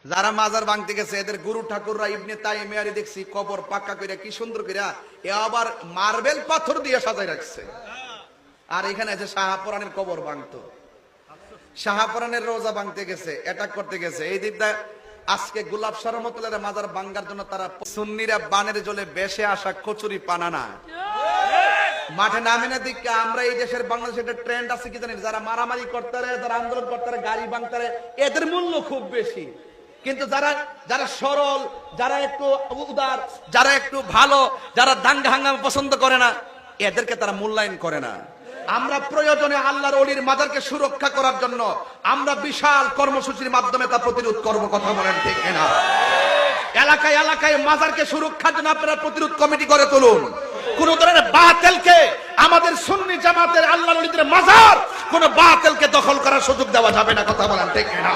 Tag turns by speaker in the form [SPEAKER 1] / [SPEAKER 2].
[SPEAKER 1] যারা মাজার ভাঙতে গেছে এদের গুরু ঠাকুররা ইবনে তাইমিয়ারে দেখছি কবর পাক্কা কইরা কি সুন্দর কইরা এ আবার মার্বেল পাথর দিয়ে সাজায় রাখছে। আর এখানে আছে শাহপুরানের কবর ভাঙতো, শাহপুরানের রোজা ভাঙতে গেছে, অ্যাটাক করতে গেছে। এই দিকটা আজকে গোলাপ রহমতুল্লাহের মাজার ভাঙার জন্য তারা সুন্নিরা বানের জলে বেশে আসা কচুরি পানানা মাঠে নামে না দিকে। আমরা এই দেশের বাংলাদেশে একটা ট্রেন্ড আছে কি জানেন, যারা মারামারি করতে পারে, যারা আন্দোলন করতে পারে, গাড়ি ভাঙতে পারে, এদের মূল্য খুব বেশি। কিন্তু যারা যারা সরল, যারা একটু উদার, যারা একটু ভালো, যারা দাঙ্গা হাঙ্গামা পছন্দ করে না, এদেরকে তারা মূল্যায়ন করে না। আমরা প্রয়োজনে আল্লাহর ওলির মাজারকে সুরক্ষা করার জন্য আমরা বিশাল কর্মসূচির মাধ্যমে তা প্রতিরোধ করব। কথা বলেন ঠিক না? এলাকায় এলাকায় মাজারকে সুরক্ষার জন্য আপনারা প্রতিরোধ কমিটি করে তুলুন। কোন ধরনের বাতিলকে, আমাদের সুন্নি জামাতের আল্লাহর ওলিদের মাজার কোন বাতিলকে দখল করার সুযোগ দেওয়া যাবে না। কথা বলেন ঠিক না?